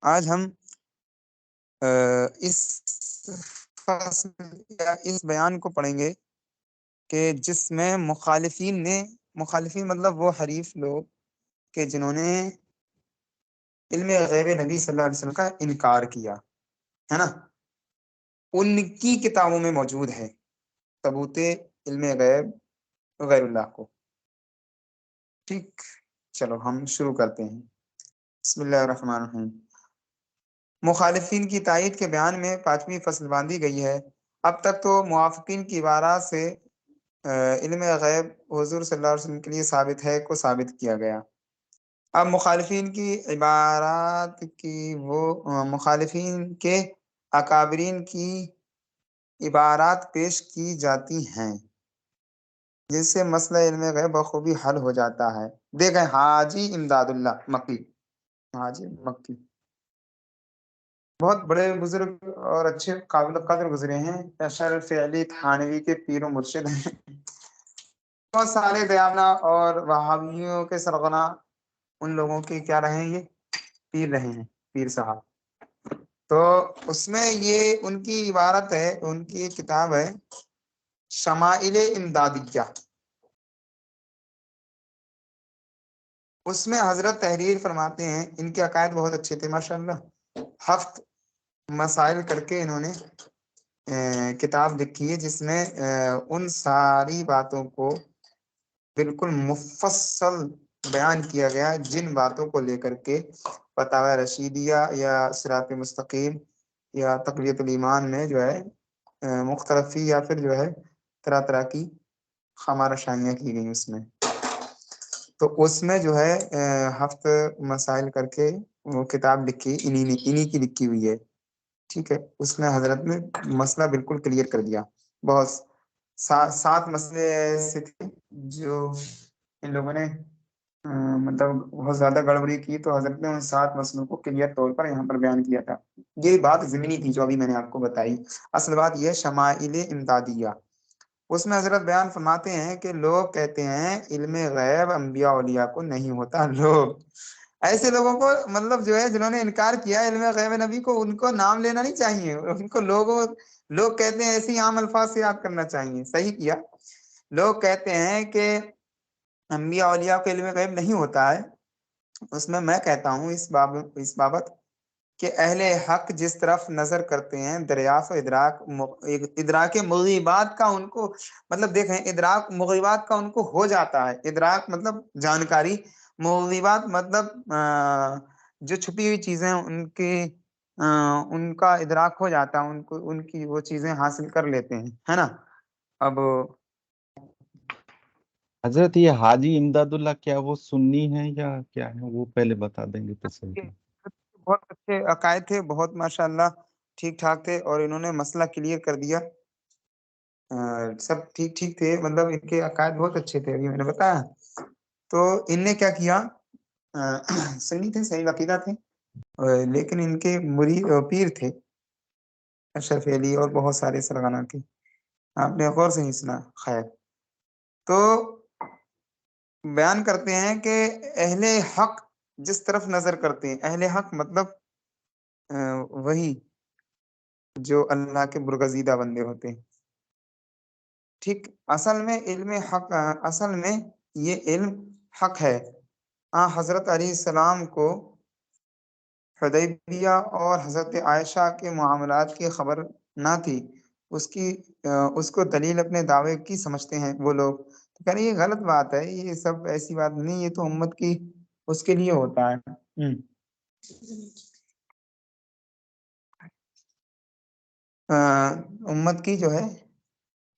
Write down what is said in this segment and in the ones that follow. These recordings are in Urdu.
آج ہم اس فصل یا اس بیان کو پڑھیں گے کہ جس میں مخالفین مطلب وہ حریف لوگ کہ جنہوں نے علم غیب نبی صلی اللہ علیہ وسلم کا انکار کیا ہے نا، ان کی کتابوں میں موجود ہے ثبوت علم غیب غیر اللہ کو۔ ٹھیک، چلو ہم شروع کرتے ہیں۔ بسم اللہ الرحمن الرحیم۔ مخالفین کی تائید کے بیان میں 5ویں فصل باندھی گئی ہے۔ اب تک تو موافقین کی عبارات سے علم غیب حضور صلی اللہ علیہ وسلم کے لیے ثابت ہے کو ثابت کیا گیا۔ اب مخالفین کی عبارات کی مخالفین کے اکابرین کی عبارات پیش کی جاتی ہیں جس سے مسئلہ علم غیب بخوبی حل ہو جاتا ہے۔ دیکھیں حاجی امداد اللہ مکی، حاجی مکی بہت بڑے بزرگ اور اچھے قابل قدر گزرے ہیں، اشرف علی تھانوی کے پیر و مرشد ہیں۔ بہت سارے دیانہ اور وہابیوں کے سرغنہ ان لوگوں کے کیا رہے ہیں، یہ پیر رہے ہیں، پیر صاحب۔ تو اس میں یہ ان کی عبارت ہے، ان کی کتاب ہے شمائل امدادیہ۔ اس میں حضرت تحریر فرماتے ہیں، ان کے عقائد بہت اچھے تھے ماشاءاللہ۔ 7 مسائل کر کے انہوں نے کتاب لکھی ہے جس میں ان ساری باتوں کو بالکل مفصل بیان کیا گیا، جن باتوں کو لے کر کے فتاوی رشیدیہ یا صراط مستقیم یا تقویت الایمان میں جو ہے مختلفی یا پھر جو ہے طرح طرح کی خمارہ شائیاں کی گئی اس میں۔ تو اس میں جو ہے 7 مسائل کر کے وہ کتاب لکھی، انہی کی لکھی ہوئی ہے۔ ٹھیک ہے، اس میں حضرت نے مسئلہ بالکل کلیئر کر دیا۔ بہت 7 مسئلے ایسے تھے جو ان لوگوں نے مطلب بہت زیادہ گڑبڑی کی، تو حضرت نے ان 7 مسئلوں کو کلیئر طور پر یہاں پر بیان کیا تھا۔ یہ بات ضمنی تھی جو ابھی میں نے آپ کو بتائی، اصل بات یہ شمائل امدادیہ۔ اس میں حضرت بیان فرماتے ہیں کہ لوگ کہتے ہیں علم غیب انبیاء اولیاء کو نہیں ہوتا۔ لوگ ایسے لوگوں کو مطلب جو ہے جنہوں نے انکار کیا علم غیب نبی کو، ان کو نام لینا نہیں چاہیے، ان کو لوگ کہتے ہیں ایسے ہی عام الفاظ سے یاد کرنا چاہیے۔ صحیح کیا۔ لوگ کہتے ہیں کہ انبیاء اولیاء کو علم غیب نہیں ہوتا ہے۔ اس میں کہتا ہوں اس بابت کہ اہل حق جس طرف نظر کرتے ہیں دریافت و ادراک مغیبات کا ان کو مطلب دیکھیں، ادراک مغیبات کا ان کو ہو جاتا ہے۔ ادراک مطلب جانکاری، مغیبات مطلب جو چھپی ہوئی چیزیں ان کا ادراک ہو جاتا ہے، ان کی وہ چیزیں حاصل کر لیتے ہیں، ہے نا۔ اب حضرت یہ حاجی امداد اللہ کیا وہ سنی ہے یا کیا ہے، وہ پہلے بتا دیں گے تو صحیح۔ بہت اچھے عقائد تھے، بہت ماشاءاللہ ٹھیک ٹھاک تھے، اور انہوں نے مسئلہ کلیئر کر دیا۔ سب ٹھیک تھے، مطلب ان کے عقائد بہت اچھے تھے، ابھی میں نے بتایا۔ تو ان نے کیا کیا، سنی تھے، صحیح عقیدہ تھے، لیکن ان کے مرید پیر تھے اشرف علی اور بہت سارے سرغنہ کے، آپ نے غور سے نہیں سنا۔ خیر، تو بیان کرتے ہیں کہ اہل حق جس طرف نظر کرتے ہیں، اہل حق مطلب وہی جو اللہ کے برگزیدہ بندے ہوتے ہیں۔ ٹھیک، اصل میں علم حق، اصل میں یہ علم حق ہے۔ حضرت علیہ السلام کو حدیبیہ اور حضرت عائشہ کے معاملات کی خبر نہ تھی، اس کو دلیل اپنے دعوے کی سمجھتے ہیں وہ لوگ۔ تو کہہ رہے یہ غلط بات ہے، یہ سب ایسی بات نہیں، یہ تو امت کی اس کے لیے ہوتا ہے۔ امت کی جو ہے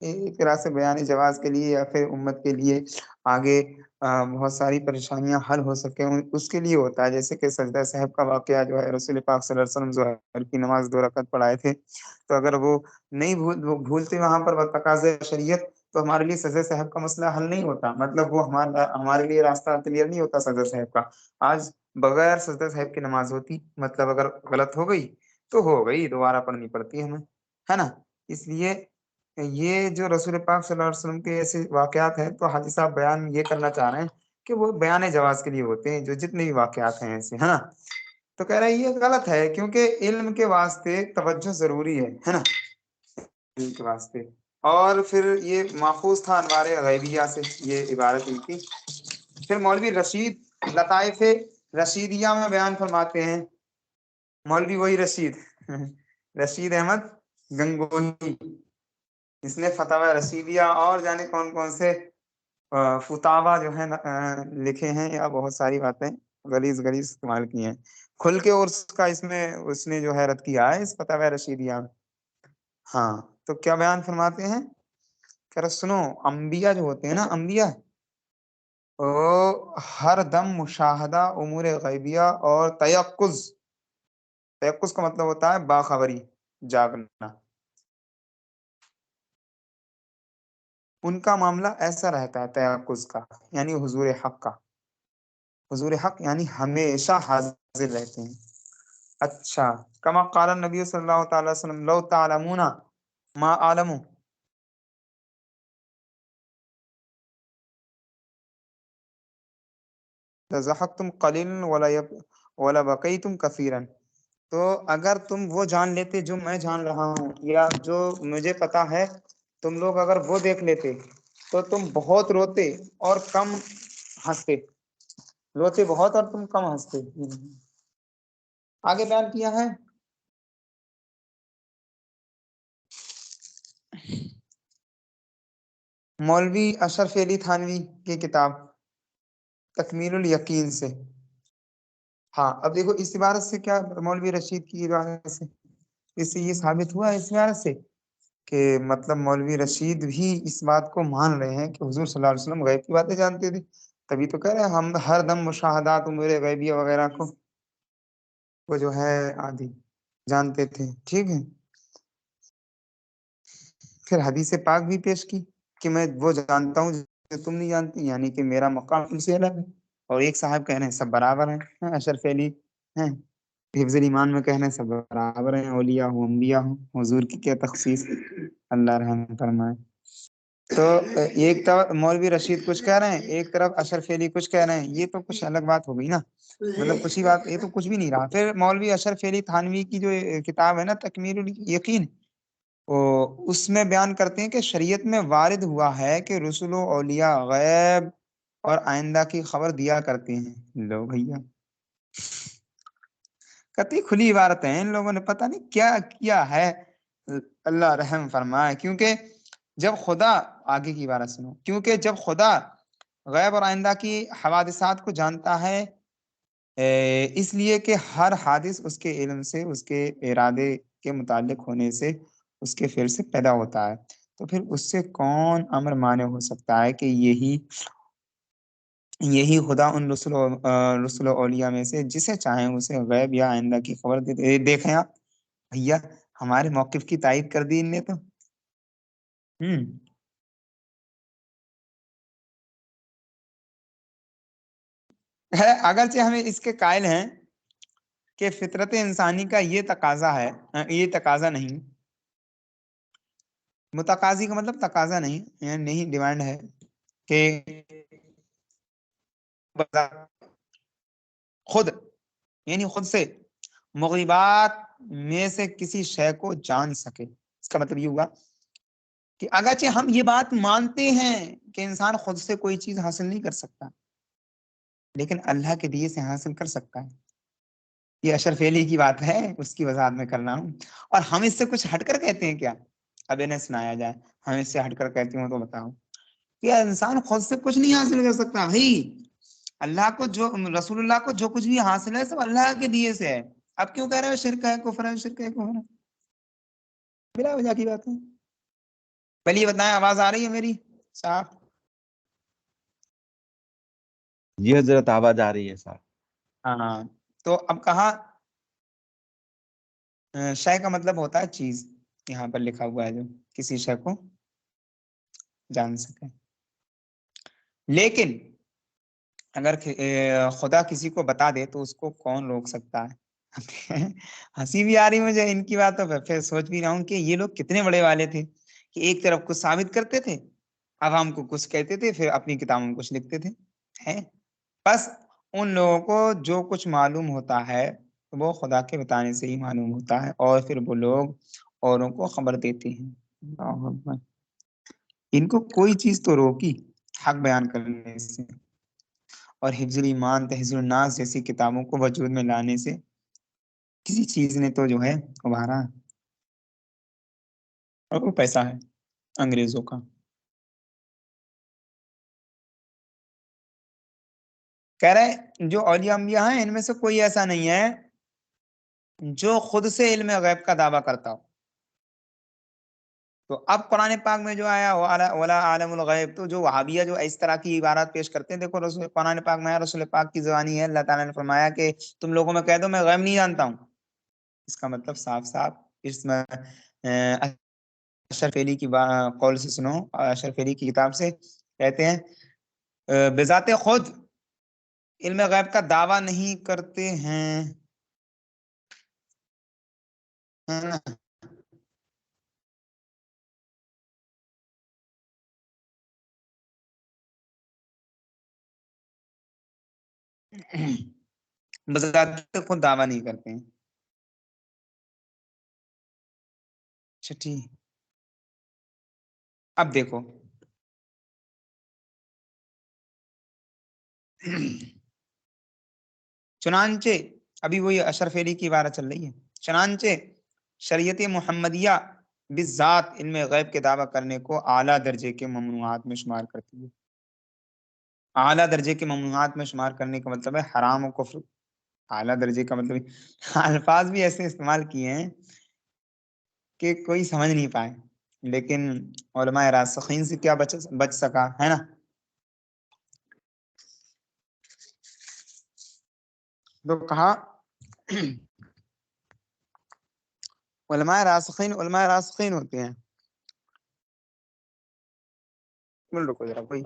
ایک طرح سے بیان جواز کے لیے، یا پھر امت کے لیے آگے بہت ساری پریشانیاں حل ہو سکیں اس کے لیے ہوتا ہے۔ جیسے کہ سجدہ صاحب کا واقعہ جو ہے، رسول پاک صلی اللہ علیہ وسلم ظہر کی نماز 2 رکعت پڑھائے تھے، تو اگر وہ نہیں بھولتے وہاں پر بتقاضۂ شریعت، تو ہمارے لیے سجدہ صاحب کا مسئلہ حل نہیں ہوتا، مطلب وہ ہمارے لیے راستہ کلیئر نہیں ہوتا سجدہ صاحب کا۔ آج بغیر سجدہ صاحب کی نماز ہوتی، مطلب اگر غلط ہو گئی تو ہو گئی، دوبارہ پڑھنی پڑتی ہے ہمیں، ہے نا۔ اس لیے یہ جو رسول پاک صلی اللہ علیہ وسلم کے ایسے واقعات ہیں، تو حاجی صاحب بیان یہ کرنا چاہ رہے ہیں کہ وہ بیان جواز کے لیے ہوتے ہیں، جو جتنے بھی واقعات ہیں ایسے، ہے نا۔ تو کہہ رہا ہے یہ غلط ہے، کیونکہ علم کے واسطے توجہ ضروری ہے نا، علم کے واسطے۔ اور پھر یہ ماخوذ تھا انوار غیبیہ سے، یہ عبارت ان کی۔ پھر مولوی رشید لطائف رشیدیہ میں بیان فرماتے ہیں، مولوی وہی رشید احمد گنگوہی، اس نے فتاوی رشیدیہ اور جانے کون کون سے فتاوا جو ہے لکھے ہیں، یا بہت ساری باتیں غلیظ استعمال کی ہیں کھل کے، اور اس کا اس نے جو ہے رد کیا ہے اس فتاوی رشیدیہ میں۔ ہاں تو کیا بیان فرماتے ہیں کہ سنو، انبیاء جو ہوتے ہیں نا، انبیاء ہر دم مشاہدہ امور غیبیہ اور تیقظ کا مطلب ہوتا ہے باخبری، جاگنا، ان کا معاملہ ایسا رہتا ہے تیقظ کا، یعنی حضور حق کا، حضور حق یعنی ہمیشہ حاضر رہتے ہیں۔ اچھا، کما قال النبی صلی اللہ تعالی وسلم لو تعلمون ما اعلم لضحكتم قليلا ولا بقيتم كثيرا، تو اگر تم وہ جان لیتے جو میں جان رہا ہوں، یا جو مجھے پتا ہے، تم لوگ اگر وہ دیکھ لیتے تو تم بہت روتے اور کم ہنستے، روتے بہت اور تم کم ہنستے۔ آگے بیان کیا ہے مولوی اشرف علی تھانوی کی کتاب تکمیل الیقین سے۔ ہاں اب دیکھو اس عبارت سے کیا، مولوی رشید کی عبارت سے اس سے یہ ثابت ہوا اس عبارت سے کہ مطلب مولوی رشید بھی اس بات کو مان رہے ہیں کہ حضور صلی اللہ علیہ وسلم غیب کی باتیں جانتے تھے، تبھی تو کہہ رہے ہیں ہم ہر دم مشاہدات امور غیبیہ وغیرہ کو وہ جو ہے آدھی جانتے تھے۔ ٹھیک ہے، پھر حدیث پاک بھی پیش کی کہ میں وہ جانتا ہوں جو تم نہیں جانتی، یعنی کہ میرا مقام تم سے الگ ہے۔ اور ایک صاحب کہہ رہے ہیں سب برابر ہیں، اشرف علی ہیں حفظ الایمان میں کہہ رہے ہیں سب برابر ہیں، اولیاء ہوں انبیاء ہوں، حضور کی کیا تخصیص، اللہ رحم فرمائے۔ تو ایک طرف مولوی رشید کچھ کہہ رہے ہیں، ایک طرف اشرف علی کچھ کہہ رہے ہیں، یہ تو کچھ الگ بات ہو گئی نا، مطلب کچھ ہی بات، یہ تو کچھ بھی نہیں رہا۔ پھر مولوی اشرف علی تھانوی کی جو کتاب ہے نا تکمیل الیقین، اس میں بیان کرتے ہیں کہ شریعت میں وارد ہوا ہے کہ رسول و اولیاء غیب اور آئندہ کی خبر دیا کرتے ہیں۔ لو بھیا، کتنی کھلی عبارت ہے، ان لوگوں نے پتہ نہیں کیا کیا ہے، اللہ رحم فرمائے۔ کیونکہ جب خدا، آگے کی عبارت سنو، کیونکہ جب خدا غیب اور آئندہ کی حوادثات کو جانتا ہے، اس لیے کہ ہر حادث اس کے علم سے، اس کے ارادے کے متعلق ہونے سے، اس کے فعل سے پیدا ہوتا ہے، تو پھر اس سے کون امر مانع ہو سکتا ہے کہ یہی خدا ان رسول و اولیاء میں سے جسے چاہیں اسے غیب یا آئندہ کی خبر دیتے۔ دیکھیں آپ بھیا، ہمارے موقف کی تائید کر دی ان نے تو۔ اگرچہ ہمیں اس کے قائل ہیں کہ فطرت انسانی کا یہ تقاضا ہے، یہ تقاضا نہیں، متقاضی کا مطلب تقاضا نہیں، یعنی نہیں ڈیمانڈ ہے کہ خود، یعنی خود سے مغیبات میں سے کسی شے کو جان سکے۔ اس کا مطلب یہ ہوا کہ اگرچہ ہم یہ بات مانتے ہیں کہ انسان خود سے کوئی چیز حاصل نہیں کر سکتا، لیکن اللہ کے دیے سے حاصل کر سکتا ہے۔ یہ اشرف علی کی بات ہے، اس کی وضاحت میں کر رہا ہوں۔ اور ہم اس سے کچھ ہٹ کر کہتے ہیں کیا؟ اب انہیں سنایا جائے، ہم اس سے ہٹ کر کہتے ہوں تو بتاؤ کہ انسان خود سے کچھ نہیں حاصل کر سکتا بھائی، اللہ کو جو، رسول اللہ کو جو کچھ بھی حاصل ہے سب اللہ کے دیے سے ہے۔ اب کیوں کہہ رہے ہو شرک ہے، کفر ہے، شرک ہے، کفر ہے؟ بلا وجہ کی بات ہے۔ پہلے یہ بتائیں آواز آ رہی ہے میری صاحب؟ جی حضرت آواز آ رہی ہے صاحب۔ ہاں، تو اب کہا شے کا مطلب ہوتا ہے چیز، یہاں پر لکھا ہوا ہے جو کسی شے کو جان سکے۔ لیکن اگر خدا کسی کو بتا دے تو اس کو کون روک سکتا ہے؟ ہنسی بھی آ رہی مجھے ان کی باتوں پہ، پھر سوچ بھی رہا ہوں کہ یہ لوگ کتنے بڑے والے تھے کہ ایک طرف کچھ ثابت کرتے تھے، عوام کو کچھ کہتے تھے، پھر اپنی کتابوں میں کچھ لکھتے تھے۔ بس ان لوگوں کو جو کچھ معلوم ہوتا ہے وہ خدا کے بتانے سے ہی معلوم ہوتا ہے، اور پھر وہ لوگ اوروں کو خبر دیتے ہیں۔ اللہ اکبر۔ ان کو کوئی چیز تو روکی حق بیان کرنے سے، اور حفظ الایمان، تحذیر الناس جیسی کتابوں کو وجود میں لانے سے کسی چیز نے تو جو ہے ابھارا، اور وہ پیسہ ہے انگریزوں کا۔ کہہ رہے جو اولیاء انبیاء ہیں ان میں سے کوئی ایسا نہیں ہے جو خود سے علم غیب کا دعویٰ کرتا ہو۔ تو اب قرآن پاک میں جو آیا ولا عالم الغیب، تو جو وہابیہ جو اس طرح کی عبارات پیش کرتے ہیں، دیکھو رسول قرآن پاک میں رسول پاک کی زبانی ہے، اللہ تعالیٰ نے فرمایا کہ تم لوگوں میں کہہ دو میں غیب نہیں جانتا ہوں۔ اس کا مطلب صاف صاف اس میں اشرف علی کی قول سے سنو، اشرف علی کی کتاب سے کہتے ہیں بذات خود علم غیب کا دعویٰ نہیں کرتے ہیں، ہے نا؟ بذات خود دعویٰ نہیں کرتے ہیں۔ اچھا ٹھیک، اب دیکھو چنانچہ ابھی وہی اشرف علی کی عبارت چل رہی ہے، چنانچہ شریعت محمدیہ بالذات علم غیب کے دعویٰ کرنے کو اعلیٰ درجے کے ممنوعات میں شمار کرتی ہے۔ اعلیٰ درجے کے ممنوعات میں شمار کرنے کا مطلب ہے حرام و کفر۔ اعلیٰ درجے کا مطلب الفاظ بھی ایسے استعمال کیے ہیں کہ کوئی سمجھ نہیں پائے، لیکن علماء راسخین سے کیا بچ سکا، ہے نا؟ تو کہا علماء راسخین ہوتے ہیں۔ رکو ذرا کوئی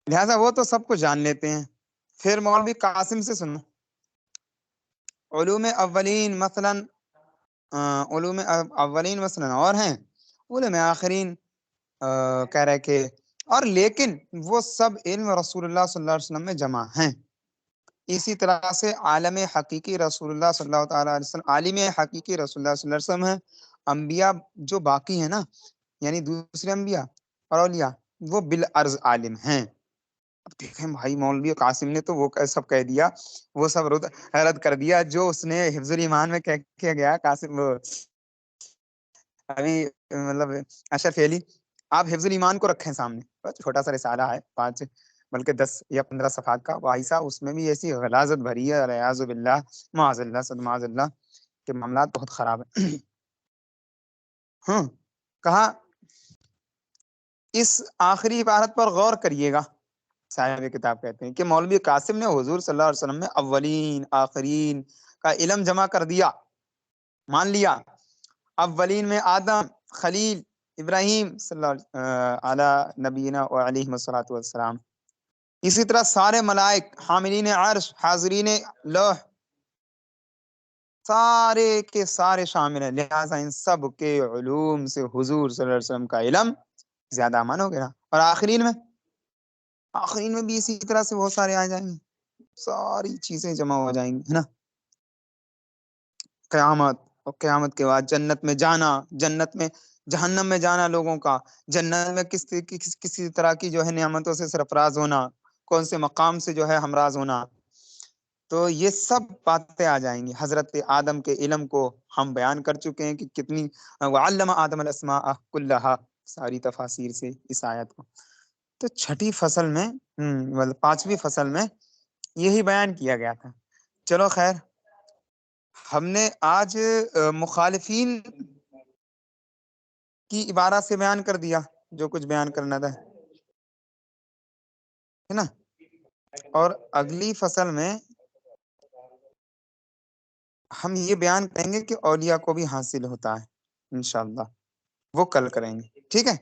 لہذا وہ تو سب کو جان لیتے ہیں۔ پھر مولوی قاسم سے سنو، علوم اولین مثلاً اور ہیں، علوم آخرین کہہ رہے کہ اور لیکن وہ سب علم رسول اللہ صلی اللہ علیہ وسلم میں جمع ہیں۔ اسی طرح سے عالم حقیقی رسول اللہ صلی اللہ تعالیٰ علیہ وسلم، عالم حقیقی رسول اللہ صلی اللہ علیہ وسلم ہے۔ انبیاء جو باقی ہیں نا، یعنی دوسرے انبیاء اور اولیاء، وہ بالعرض عالم ہیں۔ اب دیکھیں بھائی مولوی قاسم نے تو وہ سب کہہ دیا، وہ سب رد کر دیا جو اس نے حفظ الایمان میں کہہ گیا قاسم، ابھی مطلب اشرف علی، آپ حفظ الایمان کو رکھیں سامنے، چھوٹا سا رسالہ ہے 5 بلکہ 10 یا 15 صفحات کا، وائسا اس میں بھی ایسی غلاظت بھری ہے، ریاض باللہ معاذ اللہ صد معاذ اللہ، کہ معاملات بہت خراب ہے۔ ہاں کہا اس آخری عبارت پر غور کریے گا، صاحب کتاب کہتے ہیں کہ مولوی قاسم نے حضور صلی اللہ علیہ وسلم میں اولین آخرین کا علم جمع کر دیا، مان لیا۔ اولین میں آدم، خلیل، ابراہیم صلی اللہ علیہ نبینا و علیہ الصلوۃ والسلام، اسی طرح سارے ملائک، حاملین عرش، حاضرین لوح، سارے کے سارے شامل ہیں، لہٰذا ان سب کے علوم سے حضور صلی اللہ علیہ وسلم کا علم زیادہ امان ہو گیا۔ اور آخرین میں بھی اسی طرح سے بہت سارے آ جائیں گے، ساری چیزیں جمع ہو جائیں گی، ہے نا؟ قیامت، اور قیامت کے بعد جنت میں جانا، جنت میں جہنم میں جانا لوگوں کا، جنت میں کسی طرح کی جو ہے نعمتوں سے سرفراز ہونا، کون سے مقام سے جو ہے ہمراز ہونا، تو یہ سب باتیں آ جائیں گی۔ حضرت آدم کے علم کو ہم بیان کر چکے ہیں کہ کتنی وعلم آدم الاسماء کلہا، ساری تفاسیر سے اس آیت کو۔ تو چھٹی فصل میں 5ویں فصل میں یہی بیان کیا گیا تھا۔ چلو خیر، ہم نے آج مخالفین کی عبارت سے بیان کر دیا جو کچھ بیان کرنا تھا، ہے نا؟ اور اگلی فصل میں ہم یہ بیان کریں گے کہ اولیاء کو بھی حاصل ہوتا ہے انشاءاللہ، وہ کل کریں گے، ٹھیک ہے؟